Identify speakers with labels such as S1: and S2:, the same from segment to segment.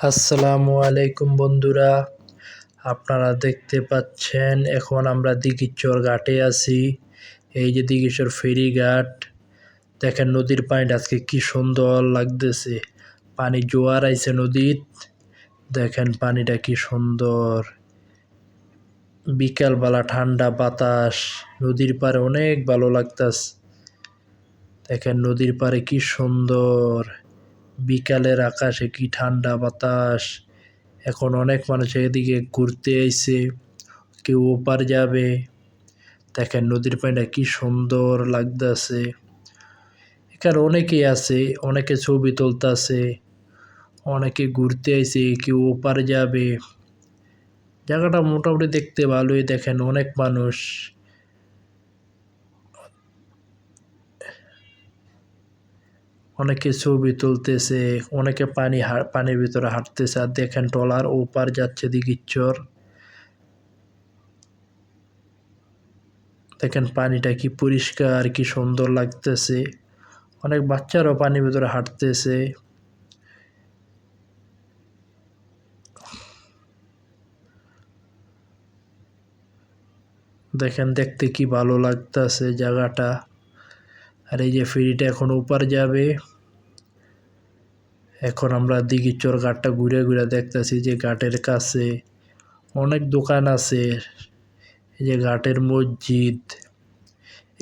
S1: আসসালামু আলাইকুম বন্ধুরা, আপনারা দেখতে পাচ্ছেন এখন আমরা দিঘিচর ঘাটে আছি। এই যে দিঘিচর ফেরিঘাট, দেখেন নদীর পানিটা আজকে কি সুন্দর লাগতেছে। পানি জোয়ার আইছে নদীর, দেখেন পানিটা কি সুন্দর। বিকালবেলা ঠান্ডা বাতাস, নদীর পাড়ে অনেক ভালো লাগতাছে। দেখেন নদীর পাড়ে কি সুন্দর, বিকালের আকাশে কি ঠান্ডা বাতাস। এখন অনেক মানুষ এদিকে ঘুরতে আইছে, কেউ ওপার যাবে। দেখেন নদীর পানিটা কি সুন্দর লাগতেছে। এখানে অনেকেই আছে, অনেকে ছবি তুলতেছে, অনেকে ঘুরতে আইছে, কেউ ওপার যাবে। জায়গাটা মোটামুটি দেখতে ভালোই। দেখেন অনেক মানুষ, অনেকে ছবি তুলতেছে, অনেকে পানির ভিতরে হাঁটতেছে। আর দেখেন ট্রলার ওপার যাচ্ছে দিঘিচর। দেখেন পানিটা কি পরিষ্কার, কি সুন্দর লাগতেছে। অনেক বাচ্চারাও পানির ভিতরে হাঁটতেছে। দেখেন দেখতে কি ভালো লাগতেছে জায়গাটা। আর এই যে ফেরিটা এখন ওপার যাবে। এখন আমরা দিঘিচর ঘাটটা ঘুরে ঘুরে দেখতেছি যে ঘাটের কাছে অনেক দোকান আছে। এই যে ঘাটের মসজিদ,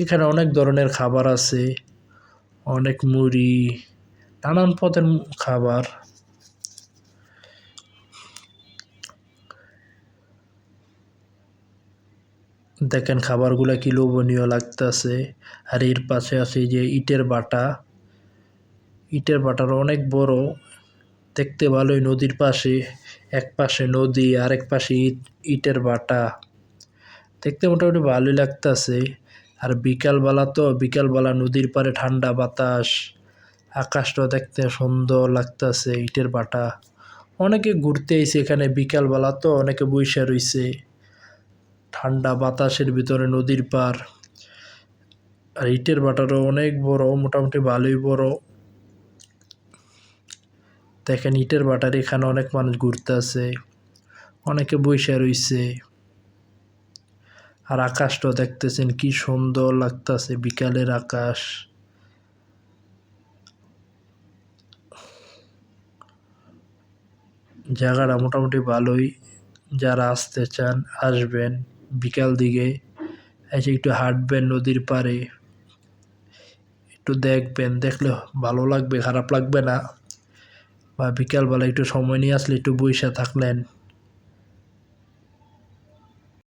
S1: এখানে অনেক ধরনের খাবার আছে, অনেক মুড়ি, নানান পদের খাবার। দেখেন খাবারগুলা কি লোভনীয় লাগতেছে। আর এর পাশে আছে যে ইটের ভাটা, ইটের ভাটার অনেক বড়, দেখতে ভালোই। নদীর পাশে, এক পাশে নদী, আরেক পাশে ইটের ভাটা, দেখতে মোটামুটি ভালোই লাগতেছে। আর বিকালবেলা নদীর পাড়ে ঠান্ডা বাতাস, আকাশটা দেখতে সুন্দর লাগতেছে। ইটের ভাটা, অনেকে ঘুরতে আইছে এখানে বিকালবেলা, তো অনেকে বইসা রইছে ঠান্ডা বাতাসের ভিতরে নদীর পার। আর ইটের ভাটারও অনেক বড়, মোটামুটি ভালোই বড়। দেখেন ইটের ভাটার এখানে অনেক মানুষ ঘুরতে আছে, অনেকে বইসা রইছে। আর আকাশটা দেখতেছেন কি সুন্দর লাগতেছে, বিকালের আকাশ। জায়গাটা মোটামুটি ভালোই। যারা আসতে চান আসবেন বিকাল দিকে, এসে একটু হাঁটবেন নদীর পাড়ে, একটু দেখবেন, দেখলে ভালো লাগবে, খারাপ লাগবে না। বা বিকালবেলা একটু সময় নিয়ে আসলে একটু বইসা থাকলেন,